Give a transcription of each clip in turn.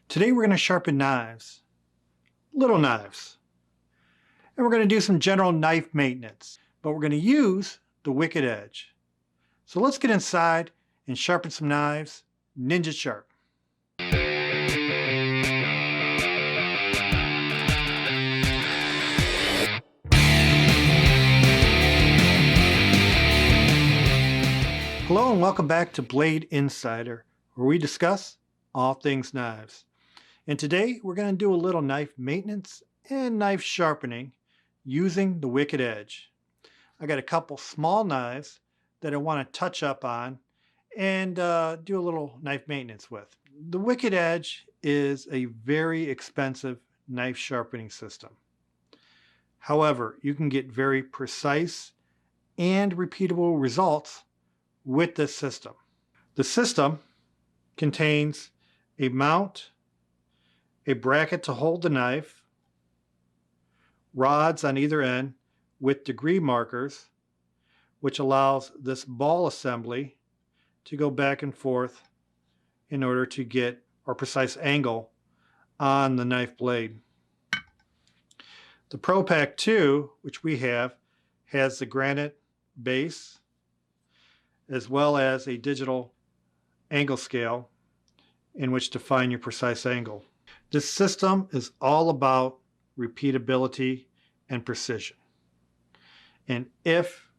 Today we're going to sharpen knives, little knives, and we're going to do some general knife maintenance, but we're going to use the wicked edge. So let's get inside and sharpen some knives, ninja sharp. Hello and welcome back to Blade Insider, where we discuss all things knives. And today we're going to do a little knife maintenance and knife sharpening using the wicked edge. I got a couple small knives that I want to touch up on and do a little knife maintenance with. The wicked edge is a very expensive knife sharpening system. However, you can get very precise and repeatable results with this system. The system contains a mount, a bracket to hold the knife, rods on either end with degree markers, which allows this ball assembly to go back and forth in order to get a precise angle on the knife blade. The Pro Pack 2, which we have, has the granite base as well as a digital angle scale in which to find your precise angle. This system is all about repeatability and precision. And if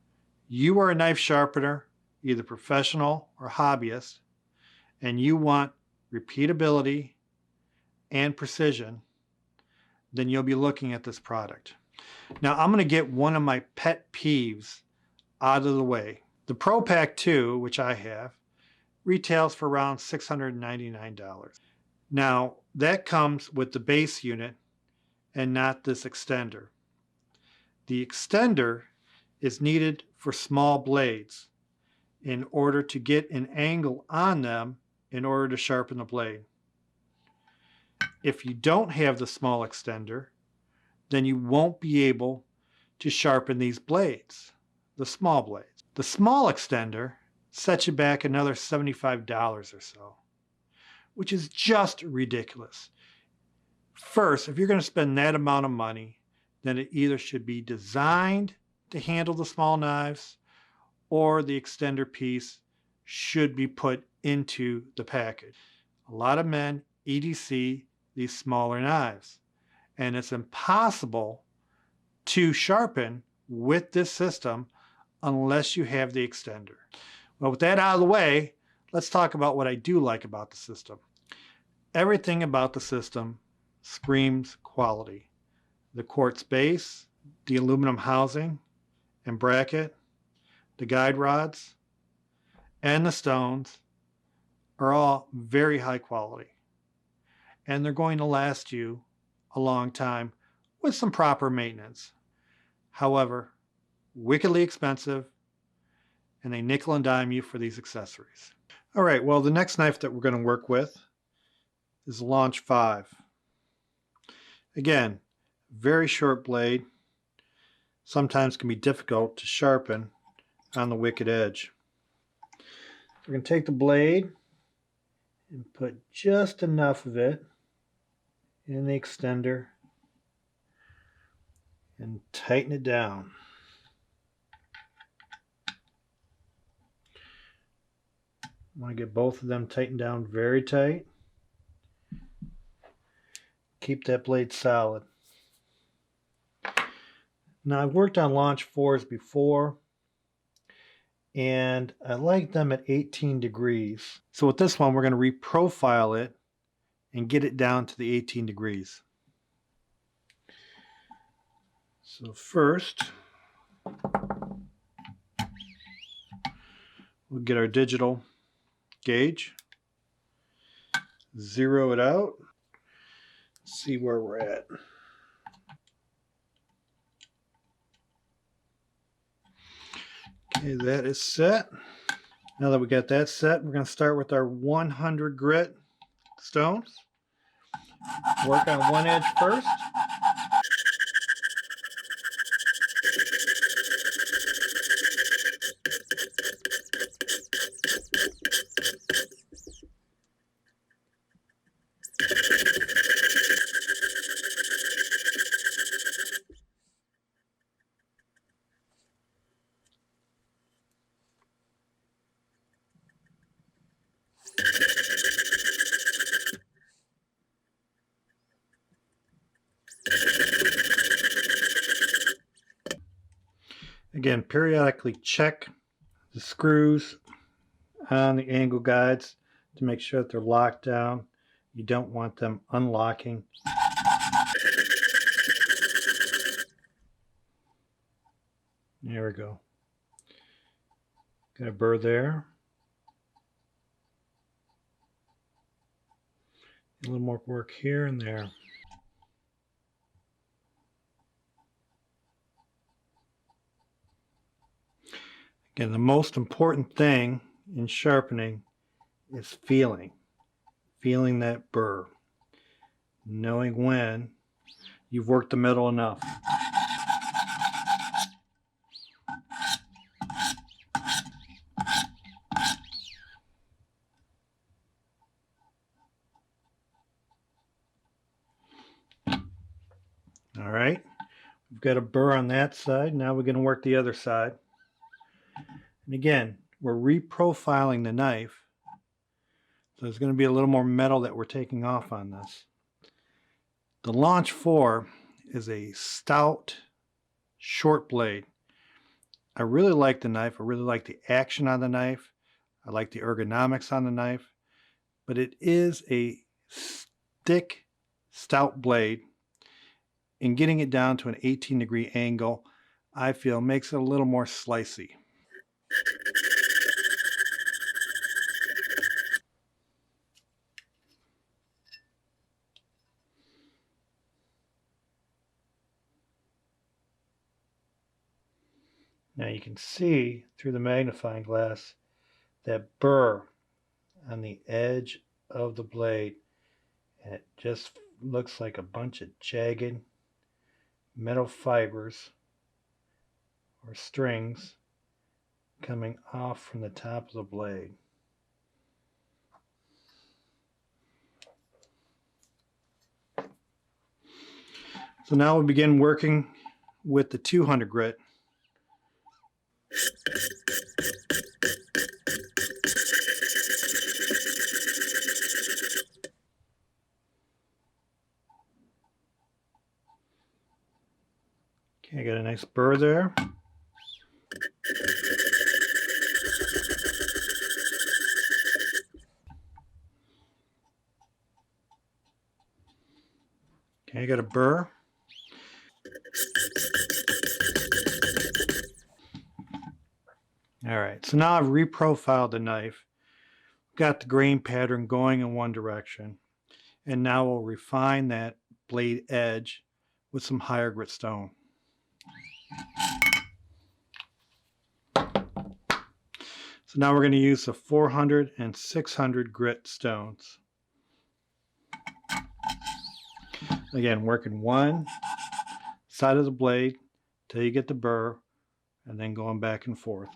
you are a knife sharpener, either professional or hobbyist, and you want repeatability and precision, then you'll be looking at this product. Now I'm going to get one of my pet peeves out of the way. The Pro Pack 2, which I have, retails for around $699. Now that comes with the base unit and not this extender. The extender is needed for small blades in order to get an angle on them in order to sharpen the blade. If you don't have the small extender, then you won't be able to sharpen these blades, the small blades. The small extender sets you back another $75 or so, which is just ridiculous. First, if you're going to spend that amount of money, then it either should be designed to handle the small knives or the extender piece should be put into the package. A lot of men EDC these smaller knives, and it's impossible to sharpen with this system unless you have the extender. Well, with that out of the way, let's talk about what I do like about the system. Everything about the system screams quality. The quartz base, the aluminum housing and bracket, the guide rods, and the stones are all very high quality. And they're going to last you a long time with some proper maintenance. However, wickedly expensive, and they nickel and dime you for these accessories. All right, well, the next knife that we're going to work with is the Launch 5. Again, very short blade, sometimes can be difficult to sharpen on the wicked edge. We're going to take the blade and put just enough of it in the extender and tighten it down. I want to get both of them tightened down very tight. Keep that blade solid. Now I've worked on Launch 4s before, and I like them at 18 degrees. So with this one, we're going to reprofile it and get it down to the 18 degrees. So first, we'll get our digital gauge, zero it out, see where we're at. Okay, that is set. Now that we got that set, we're going to start with our 100 grit stones. Work on one edge first. Again, periodically check the screws on the angle guides to make sure that they're locked down. You don't want them unlocking. There we go. Got a burr there. A little more work here and there. Again, the most important thing in sharpening is feeling that burr, knowing when you've worked the metal enough. All right, we've got a burr on that side. Now we're going to work the other side. And again, we're reprofiling the knife. So there's going to be a little more metal that we're taking off on this. The Launch 4 is a stout, short blade. I really like the knife. I really like the action on the knife. I like the ergonomics on the knife. But it is a thick, stout blade. And getting it down to an 18-degree angle, I feel, makes it a little more slicey. Now you can see through the magnifying glass that burr on the edge of the blade, and it just looks like a bunch of jagged metal fibers or strings coming off from the top of the blade. So now we'll begin working with the 200 grit. Okay, I got a nice burr there. Okay, I got a burr. All right, so now I've reprofiled the knife. Got the grain pattern going in one direction. And now we'll refine that blade edge with some higher grit stone. So now we're going to use the 400 and 600 grit stones. Again, working one side of the blade till you get the burr, and then going back and forth.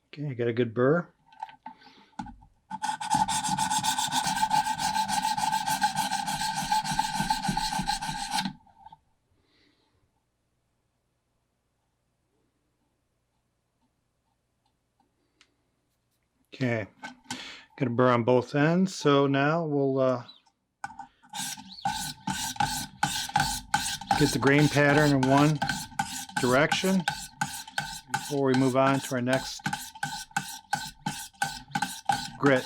Okay, you got a good burr. Okay, got a burr on both ends. So now we'll get the grain pattern in one direction before we move on to our next grit.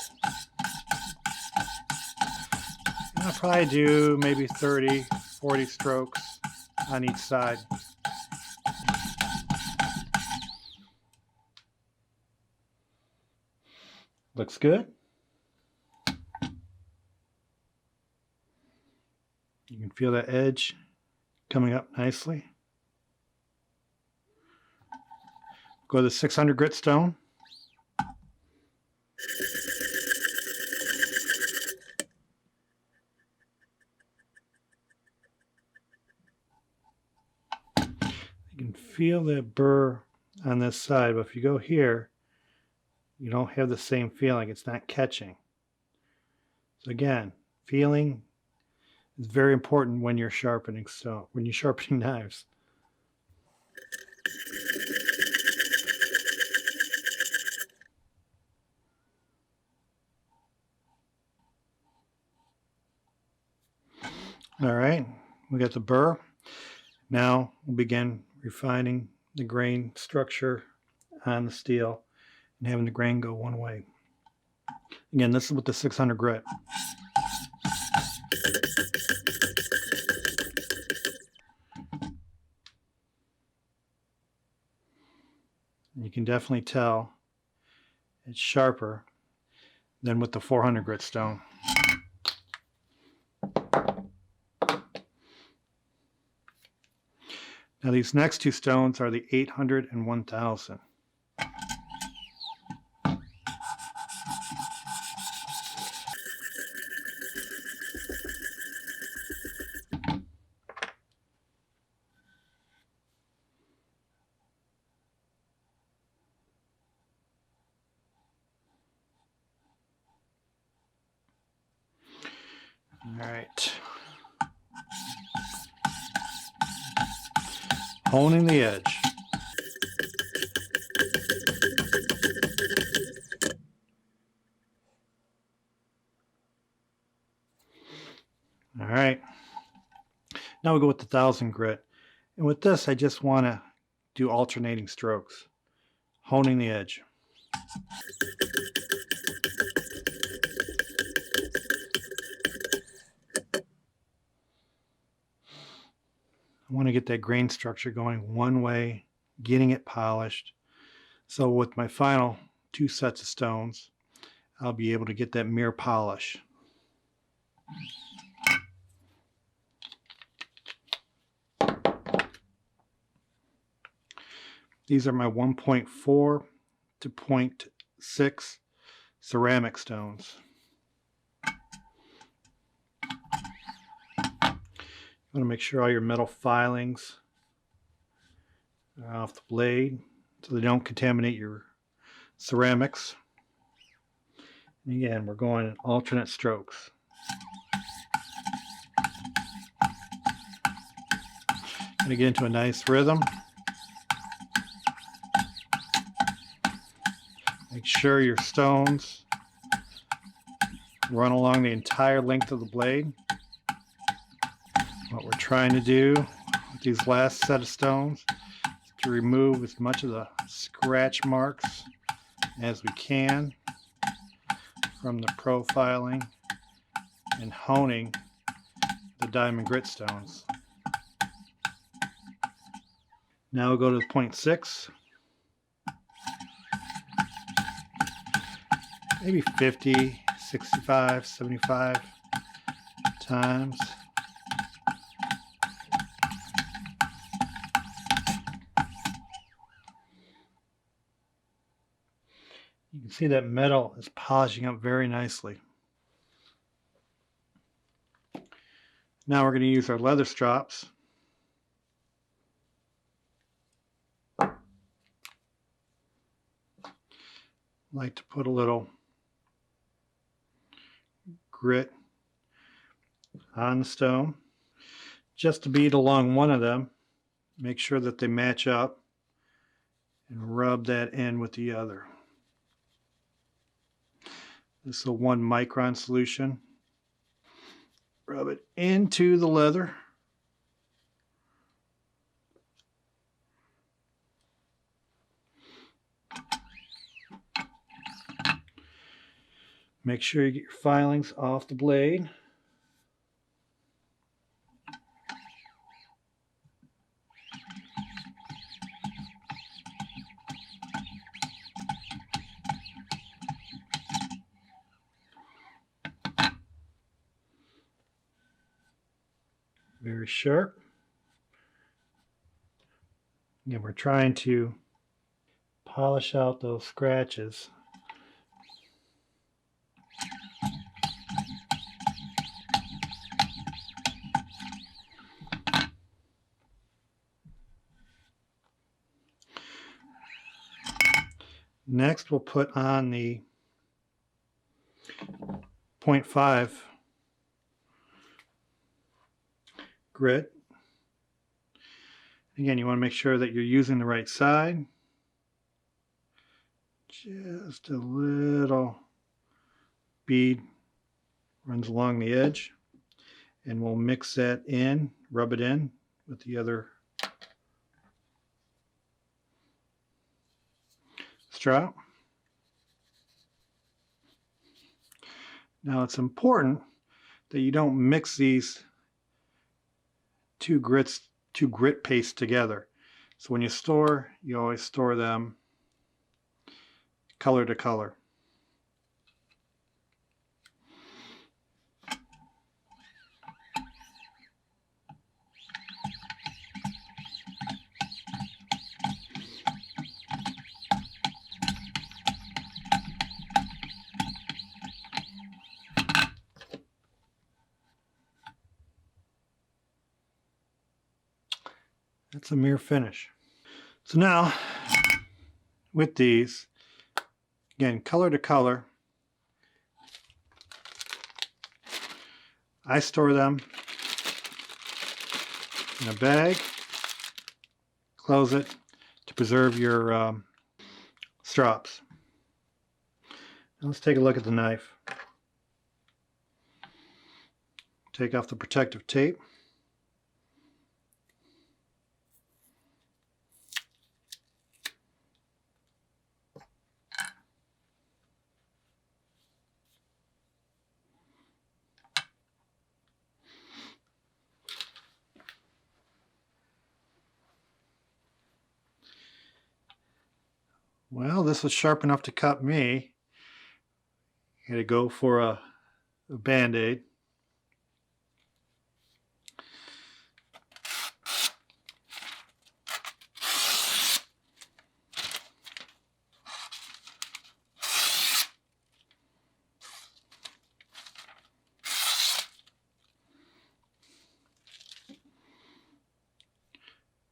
And I'll probably do maybe 30, 40 strokes on each side. Looks good. You can feel that edge coming up nicely. Go to the 600 grit stone. You can feel that burr on this side, but if you go here, you don't have the same feeling. It's not catching. So again, feeling is very important when you're sharpening stone, when you're sharpening knives. All right, we got the burr. Now we'll begin refining the grain structure on the steel and having the grain go one way. Again, this is with the 600 grit. And you can definitely tell it's sharper than with the 400 grit stone. Now these next two stones are the 800 and 1000. All right. Honing the edge. All right. Now we go with the 1000 grit. And with this, I just want to do alternating strokes, honing the edge. I want to get that grain structure going one way, getting it polished. So with my final two sets of stones, I'll be able to get that mirror polish. These are my 1.4 to 0.6 ceramic stones. You want to make sure all your metal filings are off the blade so they don't contaminate your ceramics. And again, we're going in alternate strokes. Going to get into a nice rhythm. Make sure your stones run along the entire length of the blade. What we're trying to do with these last set of stones is to remove as much of the scratch marks as we can from the profiling and honing the diamond grit stones. Now we'll go to 0.6. Maybe 50, 65, 75 times. You can see that metal is polishing up very nicely. Now we're going to use our leather strops. I like to put a little grit on the stone just to bead along one of them. Make sure that they match up and rub that in with the other. This is a 1 micron solution. Rub it into the leather. Make sure you get your filings off the blade. Very sharp. Again, we're trying to polish out those scratches. Next, we'll put on the 0.5 grit. Again, you want to make sure that you're using the right side. Just a little bead runs along the edge. And we'll mix that in, rub it in with the other straw. Now it's important that you don't mix these two grit pastes together. So when you store, you always store them color to color. That's a mere finish. So now, with these, again, color to color, I store them in a bag, close it to preserve your strops. Now let's take a look at the knife. Take off the protective tape. Well, this was sharp enough to cut me. Had to go for a Band-Aid.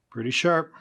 Pretty sharp.